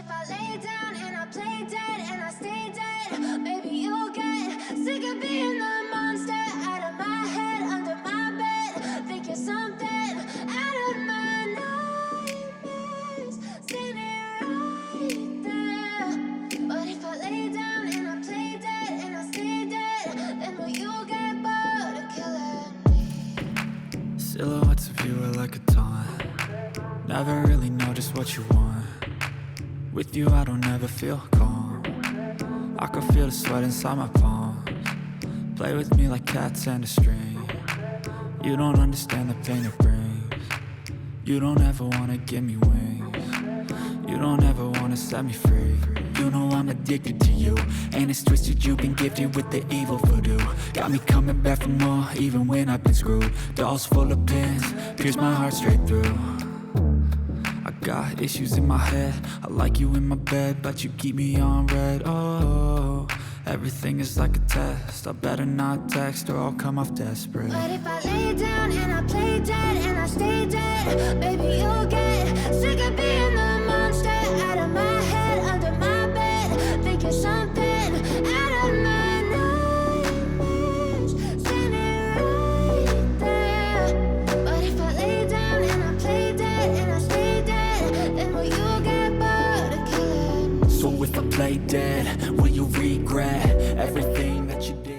if I lay down and I play dead and I stay dead, maybe you'll get sick of being the monster out of my head, under my bed. Think you're something out of my nightmares, standing right there. But if I lay down and I play dead and I stay dead, then will you get bored of killing me? Silhouettes of you are like a taunt. Never really know just what you want. With you I don't ever feel calm. I can feel the sweat inside my palms. Play with me like cats and a string. You don't understand the pain it brings. You don't ever wanna give me wings. You don't ever wanna set me free. You know I'm addicted to you, and it's twisted, you've been gifted with the evil voodoo. Got me coming back for more, even when I've been screwed. Dolls full of pins, pierce my heart straight through. I got issues in my head, I like you in my bed, but you keep me on red. Oh, everything is like a test, I better not text or I'll come off desperate. But if I lay down and I play dead and I stay dead, baby you'll get sick of being the monster out of my head, under my bed. Think you're something out of my nightmares, standing right there. But if I lay down and I play dead and I stay dead, then will you get bored of killing me? So if I play dead, will you regret everything that you did?